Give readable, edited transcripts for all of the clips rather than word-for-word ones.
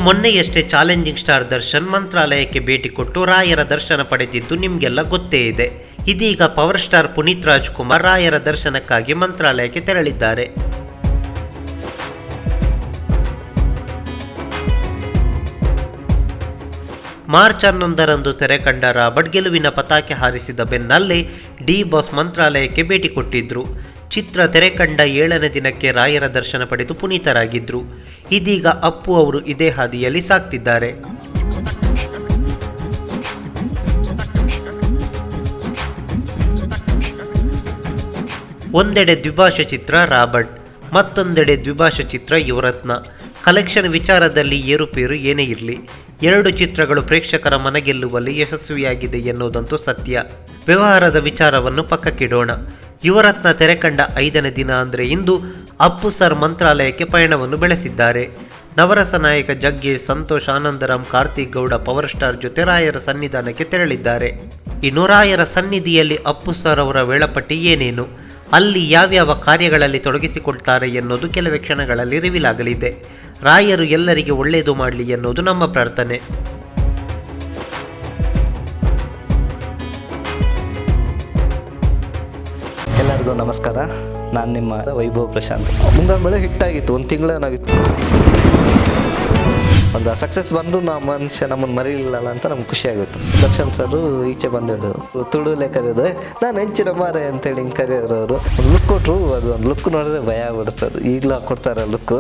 ಮೊನ್ನೆಯಷ್ಟೇ challenging star Darshan ಮಂತ್ರಾಲಯಕ್ಕೆ ಭೇಟಿ ಕೊಟ್ಟು ರಾಯರ ದರ್ಶನ ಪಡೆದಿದ್ದು ನಿಮಗೆಲ್ಲ ಗೊತ್ತೇ ಇದೆ. ಇದೀಗ ಪವರ್ ಸ್ಟಾರ್ ಪುನೀತ್ ರಾಜ್ಕುಮಾರ್ ರಾಯರ ದರ್ಶನಕ್ಕಾಗಿ ಮಂತ್ರಾಲಯಕ್ಕೆ ತೆರಳಿದ್ದಾರೆ. ಮಾರ್ಚ್ 11ರಂದು ತೆರೆ ಕಂಡ ರಾಬರ್ಟ್ ಗೆಲುವಿನ ಪತಾಕೆ ಹಾರಿಸಿದ ಬೆನ್ನಲ್ಲೇ ಡಿ ಬಾಸ್ ಮಂತ್ರಾಲಯಕ್ಕೆ ಭೇಟಿ ಕೊಟ್ಟಿದ್ರು. ಚಿತ್ರ ತೆರೆ ಕಂಡ 7ನೇ ದಿನಕ್ಕೆ ರಾಯರ ದರ್ಶನ ಪಡೆದು ಪುನೀತರಾಗಿದ್ರು. ಇದೀಗ ಅಪ್ಪು ಅವರು ಇದೇ ಹಾದಿಯಲ್ಲಿ ಸಾಗ್ತಿದ್ದಾರೆ. ಒಂದೆಡೆ ದ್ವಿಭಾಷಾ ಚಿತ್ರ ರಾಬರ್ಟ್, ಮತ್ತೊಂದೆಡೆ ದ್ವಿಭಾಷಾ ಚಿತ್ರ ಯುವರತ್ನ. ಕಲೆಕ್ಷನ್ ವಿಚಾರದಲ್ಲಿ ಏರುಪೇರು ಏನೇ ಇರಲಿ, 2 ಚಿತ್ರಗಳು ಪ್ರೇಕ್ಷಕರ ಮನಗೆಲ್ಲುವಲ್ಲಿ ಯಶಸ್ವಿಯಾಗಿದೆ ಎನ್ನುವುದಂತೂ ಸತ್ಯ. ವ್ಯವಹಾರದ ವಿಚಾರವನ್ನು ಪಕ್ಕಕ್ಕಿಡೋಣ. ಯುವರತ್ನ ತೆರೆ ಕಂಡ 5ನೇ ದಿನ ಅಂದರೆ ಇಂದು ಅಪ್ಪು ಸರ್ ಮಂತ್ರಾಲಯಕ್ಕೆ ಪಯಣವನ್ನು ಬೆಳೆಸಿದ್ದಾರೆ. ನವರಸ ನಾಯಕ ಜಗ್ಗೇಶ್, ಸಂತೋಷ್, ಆನಂದರಾಮ್, ಕಾರ್ತಿಕ್ ಗೌಡ ಪವರ್ ಸ್ಟಾರ್ ಜೊತೆ ರಾಯರ ಸನ್ನಿಧಾನಕ್ಕೆ ತೆರಳಿದ್ದಾರೆ. ಇನ್ನು ರಾಯರ ಸನ್ನಿಧಿಯಲ್ಲಿ ಅಪ್ಪು ಸರ್ ಅವರ ವೇಳಾಪಟ್ಟಿ ಏನೇನು, ಅಲ್ಲಿ ಯಾವ್ಯಾವ ಕಾರ್ಯಗಳಲ್ಲಿ ತೊಡಗಿಸಿಕೊಳ್ತಾರೆ ಎನ್ನುವುದು ಕೆಲವೇ ಕ್ಷಣಗಳಲ್ಲಿ ರಿವೀಲ್ ಆಗಲಿದೆ. ರಾಯರು ಎಲ್ಲರಿಗೆ ಒಳ್ಳೆಯದು ಮಾಡಲಿ ಎನ್ನುವುದು ನಮ್ಮ ಪ್ರಾರ್ಥನೆ. ಎಲ್ಲರಿಗೂ ನಮಸ್ಕಾರ. ನಾನು ನಿಮ್ಮ ವೈಭವ್ ಪ್ರಶಾಂತ್. ಮುಂಗಾರು ಹಿಟ್ಟಾಗಿತ್ತು, 1 ತಿಂಗಳೇನಾಗಿತ್ತು. ಒಂದು ಸಕ್ಸಸ್ ಬಂದರೂ ಮನುಷ್ಯ ನಮ್ಮನ್ನು ಮರೀಲಿಲ್ಲ ಅಂತ ನಮ್ಗೆ ಖುಷಿ ಆಗುತ್ತೆ. ದರ್ಶನ್ ಸರ್ ಈಚೆ ಬಂದಿಡು ತುಳುಲೆ ಕರೆಯೋದು, ನಾನು ಹೆಂಚಿನ ಮಾರೆ ಅಂತೇಳಿ ಹಿಂಗೆ ಕರೆಯೋರು. ಒಂದು ಲುಕ್ ಕೊಟ್ಟರು, ಅದು ಒಂದು ಲುಕ್ ನೋಡಿದ್ರೆ ಭಯ ಆಗ್ಬಿಡ್ತದೆ. ಈಗಲೂ ಕೊಡ್ತಾರೆ ಲುಕ್ಕು.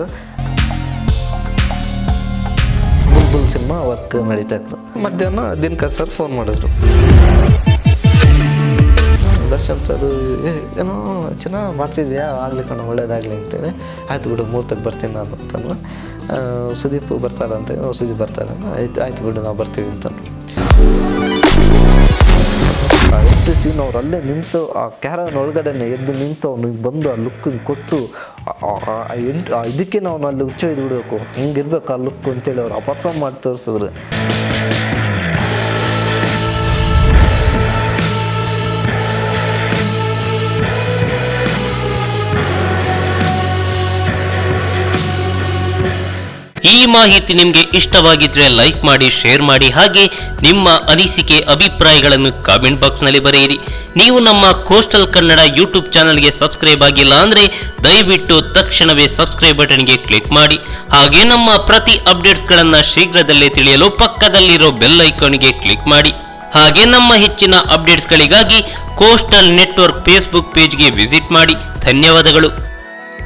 ಬುಲ್ಬುಲ್ ಸಿನಿಮಾ ವರ್ಕ್ ನಡೀತಾ ಇತ್ತು. ಮಧ್ಯಾಹ್ನ ದಿನಕರ್ ಸರ್ ಫೋನ್ ಮಾಡಿದ್ರು. ದರ್ಶನ್ ಸರ್ ಏನೋ ಚೆನ್ನಾಗಿ ಮಾಡ್ತಿದ್ಯಾ, ಆಗಲಿ ಕಣ, ಒಳ್ಳೇದಾಗಲಿ ಅಂತೇಳಿ. ಆಯ್ತು ಬಿಡು, ಮುಹೂರ್ತಕ್ಕೆ ಬರ್ತೀನಿ ನಾನು ಅಂತಂದ್ರೆ. ಸುದೀಪ್ ಬರ್ತಾರಂತೆ, ಸುದೀಪ್ ಬರ್ತಾರೆ, ಆಯ್ತು ಬಿಡು ನಾವು ಬರ್ತೀವಿ ಅಂತ. ಎಷ್ಟು ಸೀನ್ ಅವ್ರು ಅಲ್ಲೇ ನಿಂತು ಆ ಕ್ಯಾರನ್ ಒಳಗಡೆನೆ ಎದ್ದು ನಿಂತು ಅವ್ನಿಗೆ ಬಂದು ಆ ಲುಕ್ ಕೊಟ್ಟು ಇದಕ್ಕೆ ನಾವು ಅಲ್ಲಿ ಹುಚ್ಚೊಯ್ದು ಬಿಡಬೇಕು, ಹಿಂಗಿರ್ಬೇಕು ಆ ಲುಕ್ ಅಂತೇಳಿ ಅವ್ರು ಪರ್ಫಾರ್ಮ್ ಮಾಡಿ ತೋರಿಸಿದ್ರು. ಈ ಮಾಹಿತಿ ನಿಮಗೆ ಇಷ್ಟವಾಗಿದ್ರೆ ಲೈಕ್ ಮಾಡಿ, ಶೇರ್ ಮಾಡಿ, ಹಾಗೆ ನಿಮ್ಮ ಅನಿಸಿಕೆ ಅಭಿಪ್ರಾಯಗಳನ್ನು ಕಾಮೆಂಟ್ ಬಾಕ್ಸ್ನಲ್ಲಿ ಬರೆಯಿರಿ. ನೀವು ನಮ್ಮ ಕೋಸ್ಟಲ್ ಕನ್ನಡ ಯೂಟ್ಯೂಬ್ ಚಾನಲ್ಗೆ ಸಬ್ಸ್ಕ್ರೈಬ್ ಆಗಿಲ್ಲ ಅಂದರೆ ದಯವಿಟ್ಟು ತಕ್ಷಣವೇ ಸಬ್ಸ್ಕ್ರೈಬ್ ಬಟನ್ಗೆ ಕ್ಲಿಕ್ ಮಾಡಿ. ಹಾಗೆ ನಮ್ಮ ಪ್ರತಿ ಅಪ್ಡೇಟ್ಸ್ಗಳನ್ನು ಶೀಘ್ರದಲ್ಲೇ ತಿಳಿಯಲು ಪಕ್ಕದಲ್ಲಿರೋ ಬೆಲ್ ಐಕಾನ್ಗೆ ಕ್ಲಿಕ್ ಮಾಡಿ. ಹಾಗೆ ನಮ್ಮ ಹೆಚ್ಚಿನ ಅಪ್ಡೇಟ್ಸ್ಗಳಿಗಾಗಿ ಕೋಸ್ಟಲ್ ನೆಟ್ವರ್ಕ್ ಫೇಸ್ಬುಕ್ ಪೇಜ್ಗೆ ವಿಸಿಟ್ ಮಾಡಿ. ಧನ್ಯವಾದಗಳು.